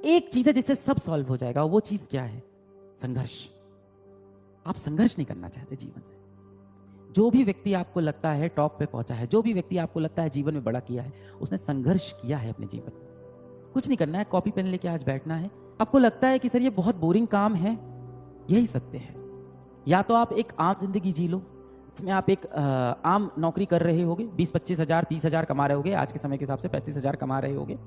एक चीज है जिससे सब सॉल्व हो जाएगा। वो चीज क्या है? संघर्ष। आप संघर्ष नहीं करना चाहते जीवन से। जो भी व्यक्ति आपको लगता है टॉप पे पहुंचा है, जो भी व्यक्ति आपको लगता है जीवन में बड़ा किया है, उसने संघर्ष किया है अपने जीवन में। कुछ नहीं करना है, कॉपी पेन लेके आज बैठना है। आपको लगता है कि सर ये बहुत बोरिंग काम है, यही सत्य है। या तो आप एक आम जिंदगी जी लो, इसमें आप एक आम नौकरी कर रहे होगे, 20-25 हजार 30 हजार कमा रहे होगे, आज के समय के हिसाब से 35 हजार कमा रहे होगे,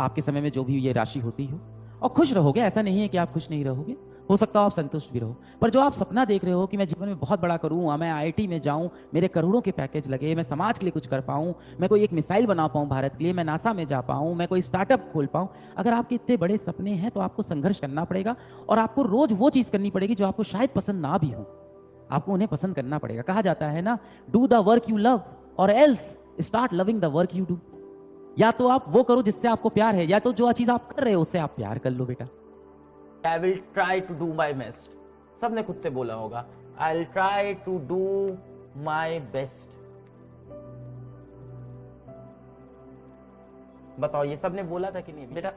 आपके समय में जो भी ये राशि होती हो, और खुश रहोगे। ऐसा नहीं है कि आप खुश नहीं रहोगे, हो सकता हो आप संतुष्ट भी रहो। पर जो आप सपना देख रहे हो कि मैं जीवन में बहुत बड़ा करूँ, मैं IIT में जाऊँ, मेरे करोड़ों के पैकेज लगे, मैं समाज के लिए कुछ कर पाऊँ, मैं कोई एक मिसाइल बना पाऊँ भारत के लिए, मैं नासा में जा पाऊँ, मैं कोई स्टार्टअप खोल पाऊँ। अगर आपके इतने बड़े सपने हैं तो आपको संघर्ष करना पड़ेगा, और आपको रोज वो चीज़ करनी पड़ेगी जो आपको शायद पसंद ना भी हो, आपको उन्हें पसंद करना पड़ेगा। कहा जाता है ना, do the work you love or else start loving the work you do. या तो आप वो करो जिससे आपको प्यार है, या तो जो चीज आप कर रहे हो उससे आप प्यार कर लो बेटा। I will try to do my best, सबने खुद से बोला होगा, I will try to do my best. बताओ ये सबने बोला था कि नहीं? बेटा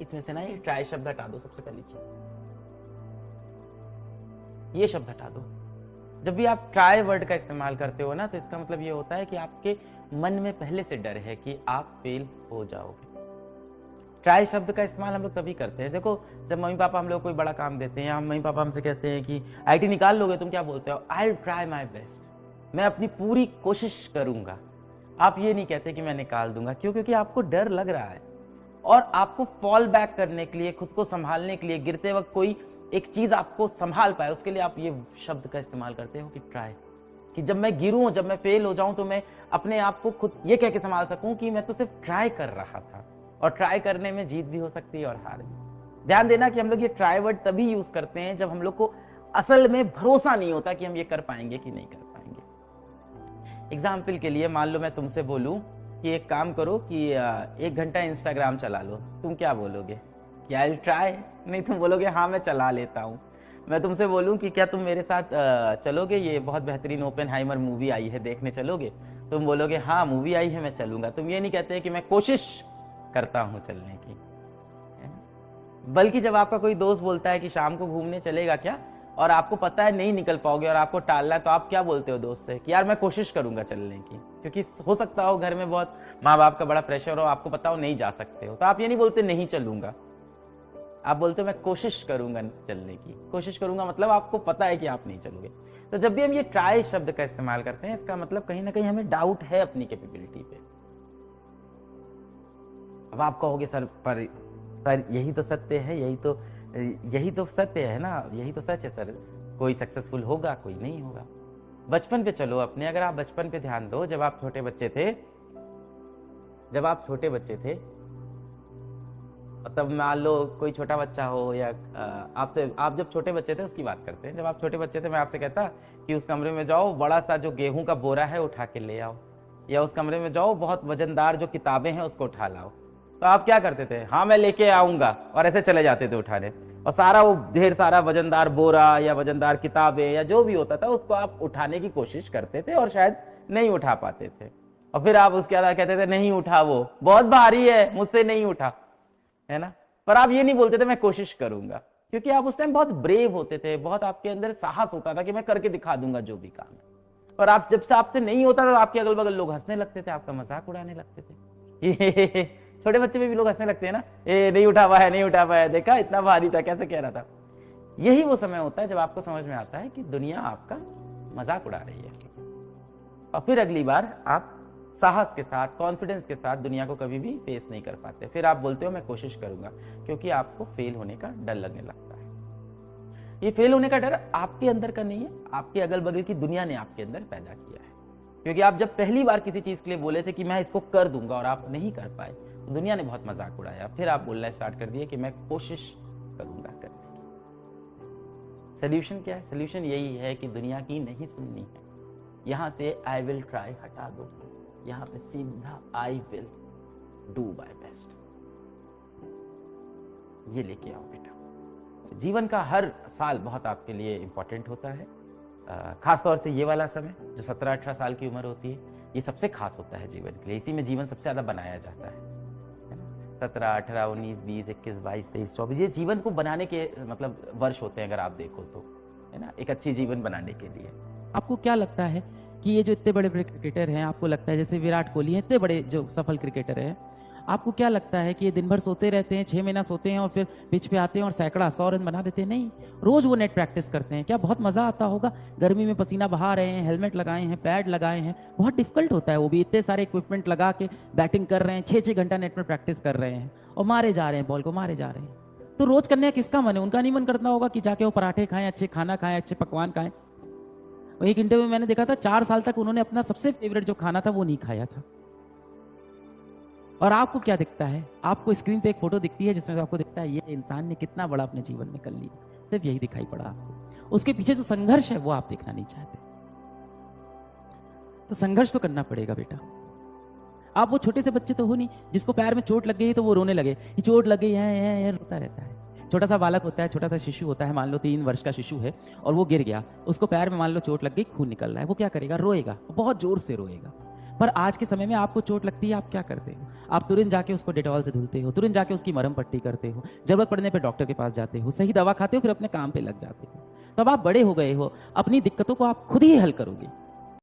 इसमें से ना ये ट्राई शब्द हटा दो। सबसे पहली चीज ये शब्द हटा दो। जब भी आप ट्राई वर्ड का इस्तेमाल करते हो ना, तो इसका मतलब ये होता है कि आपके मन में पहले से डर है कि आप फेल हो जाओगे। ट्राई शब्द का इस्तेमाल हम लोग तभी करते हैं, देखो जब मम्मी पापा हम लोग कोई बड़ा काम देते हैं, या मम्मी पापा हमसे कहते हैं कि IIT निकाल लोगे, तुम क्या बोलते हो? आई विल ट्राई माई बेस्ट, मैं अपनी पूरी कोशिश करूंगा। आप ये नहीं कहते कि मैं निकाल दूंगा। क्यों? क्योंकि आपको डर लग रहा है, और आपको फॉल बैक करने के लिए, खुद को संभालने के लिए, गिरते वक्त कोई एक चीज आपको संभाल पाए, उसके लिए आप ये शब्द का इस्तेमाल करते हो कि ट्राई, कि जब मैं गिरूं, जब मैं फेल हो जाऊं, तो मैं अपने आप को खुद ये कह के संभाल सकूं कि मैं तो सिर्फ ट्राई कर रहा था। और ट्राई करने में जीत भी हो सकती है और हार भी। ध्यान देना कि हम लोग ये ट्राई वर्ड तभी यूज करते हैं जब हम लोग को असल में भरोसा नहीं होता कि हम ये कर पाएंगे कि नहीं कर पाएंगे। एग्जाम्पल के लिए मान लो मैं तुमसे बोलूं कि एक काम करो कि 1 घंटा इंस्टाग्राम चला लो, तुम क्या बोलोगे? कि आई विल ट्राई? नहीं, तुम बोलोगे हाँ मैं चला लेता हूँ। मैं तुमसे बोलूं कि क्या तुम मेरे साथ चलोगे, ये बहुत बेहतरीन ओपेनहाइमर मूवी आई है, देखने चलोगे? तुम बोलोगे हाँ मूवी आई है मैं चलूंगा। तुम ये नहीं कहते कि मैं कोशिश करता हूं चलने की। बल्कि जब आपका कोई दोस्त बोलता है कि शाम को घूमने चलेगा क्या, और आपको पता है नहीं निकल पाओगे और आपको टालना है, तो आप क्या बोलते हो दोस्त से? कि यार मैं कोशिश करूंगा चलने की। क्योंकि हो सकता हो घर में बहुत माँ बाप का बड़ा प्रेशर हो, आपको पता हो नहीं जा सकते हो, तो आप ये नहीं बोलते नहीं चलूंगा, आप बोलते हो मैं कोशिश करूंगा चलने की। कोशिश करूंगा मतलब आपको पता है कि आप नहीं चलोगे। तो जब भी हम ये ट्राई शब्द का इस्तेमाल करते हैं, इसका मतलब कहीं ना कहीं हमें डाउट है अपनी कैपेबिलिटी पे। अब आप कहोगे सर यही तो सत्य है, यही तो सत्य है ना, यही तो सच है सर, कोई सक्सेसफुल होगा कोई नहीं होगा। बचपन पे चलो अपने, अगर आप बचपन पे ध्यान दो, जब आप छोटे बच्चे थे, तब मान लो कोई छोटा बच्चा हो, या आप जब छोटे बच्चे थे उसकी बात करते हैं, जब आप छोटे बच्चे थे मैं आपसे कहता कि उस कमरे में जाओ, बड़ा सा जो गेहूं का बोरा है उठा के ले आओ, या उस कमरे में जाओ बहुत वजनदार जो किताबें हैं उसको उठा लाओ, तो आप क्या करते थे? हाँ मैं लेके आऊंगा, और ऐसे चले जाते थे उठाने, और सारा वो ढेर सारा वजनदार बोरा या वजनदार किताबें या जो भी होता था उसको आप उठाने की कोशिश करते थे, और शायद नहीं उठा पाते थे, और फिर आप उसके बाद कहते थे नहीं उठा, वो बहुत भारी है मुझसे नहीं उठा, है ना। पर आप ये नहीं बोलते थे मैं कोशिश करूंगा, क्योंकि आप उस टाइम बहुत ब्रेव होते थे, बहुत आपके अंदर साहस होता था कि मैं करके दिखा दूंगा जो भी काम है। और आप जब से आपसे नहीं होता था, आपके अगल बगल लोग हंसने लगते थे, आपका मजाक उड़ाने लगते थे। छोटे बच्चे पे भी लोग हंसने लगते हैं ना, नहीं उठा पाया, नहीं उठा पाया, देखा इतना भारी था, कैसे कह रहा था। यही वो समय होता है जब आपको समझ में आता है कि दुनिया आपका मजाक उड़ा रही है, और फिर अगली बार आप साहस के साथ, कॉन्फिडेंस के साथ दुनिया को कभी भी फेस नहीं कर पाते। फिर आप बोलते हो मैं कोशिश करूंगा, क्योंकि आपको फेल होने का डर लगने लगता है। ये फेल होने का डर आपके अंदर का नहीं है, आपके अगल बगल की दुनिया ने आपके अंदर पैदा किया है। क्योंकि आप जब पहली बार किसी चीज के लिए बोले थे कि मैं इसको कर दूंगा, और आप नहीं कर पाए, तो दुनिया ने बहुत मजाक उड़ाया। फिर आप बोलना स्टार्ट कर दिए कि मैं कोशिश करूंगा करने की। सोल्यूशन क्या है? सोल्यूशन यही है कि दुनिया की नहीं सुननी है, यहां से आई विल ट्राई हटा दो, यहां पे सीधा I will do my best, ये लेके आओ बेटा। जीवन का हर साल बहुत आपके लिए इंपॉर्टेंट होता है, खासतौर से ये वाला समय जो 17-18 साल की उम्र होती है, ये सबसे खास होता है जीवन के लिए। इसी में जीवन सबसे ज्यादा बनाया जाता है। 17, 18, 19, 20, 21, 22, 23, 24 ये जीवन को बनाने के मतलब वर्ष होते हैं अगर आप देखो तो, है ना, एक अच्छी जीवन बनाने के लिए। आपको क्या लगता है कि ये जो इतने बड़े बड़े क्रिकेटर हैं, आपको लगता है जैसे विराट कोहली हैं, इतने बड़े जो सफल क्रिकेटर हैं, आपको क्या लगता है कि ये दिन भर सोते रहते हैं, 6 महीना सोते हैं और फिर पिच पे आते हैं और सैकड़ा 100 रन बना देते हैं? नहीं, रोज वो नेट प्रैक्टिस करते हैं। क्या बहुत मजा आता होगा? गर्मी में पसीना बहा रहे हैं, हेलमेट लगाए हैं, पैड लगाए हैं, बहुत डिफिकल्ट होता है, वो भी इतने सारे इक्विपमेंट लगा के बैटिंग कर रहे हैं, 6-6 घंटा नेट में प्रैक्टिस कर रहे हैं और मारे जा रहे हैं, बॉल को मारे जा रहे हैं। तो रोज करने का किसका मन है? उनका नहीं मन करता होगा कि जाके वो पराठे खाएं, अच्छे खाना खाएं, अच्छे पकवान खाएं। एक इंटरव्यू में मैंने देखा था 4 साल तक उन्होंने अपना सबसे फेवरेट जो खाना था वो नहीं खाया था। और आपको क्या दिखता है? आपको स्क्रीन पे एक फोटो दिखती है जिसमें आपको दिखता है ये इंसान ने कितना बड़ा अपने जीवन में कर लिया, सिर्फ यही दिखाई पड़ा आपको। उसके पीछे जो संघर्ष है वो आप देखना नहीं चाहते। तो संघर्ष तो करना पड़ेगा बेटा। आप वो छोटे से बच्चे तो हो नहीं जिसको पैर में चोट लग गई तो वो रोने लगे कि चोट लग गई है, रोता रहता है। छोटा सा बालक होता है, छोटा सा शिशु होता है, मान लो 3 वर्ष का शिशु है और वो गिर गया, उसको पैर में मान लो चोट लग गई, खून निकल रहा है, वो क्या करेगा? रोएगा, बहुत जोर से रोएगा। पर आज के समय में आपको चोट लगती है, आप क्या करते हो? आप तुरंत जाके उसको डेटॉल से धुलते हो, तुरंत जाके उसकी मरहम पट्टी करते हो, जरूरत पड़ने पे डॉक्टर के पास जाते हो, सही दवा खाते हो, फिर अपने काम पे लग जाते हो। तब आप बड़े हो गए हो, अपनी दिक्कतों को आप खुद ही हल करोगे।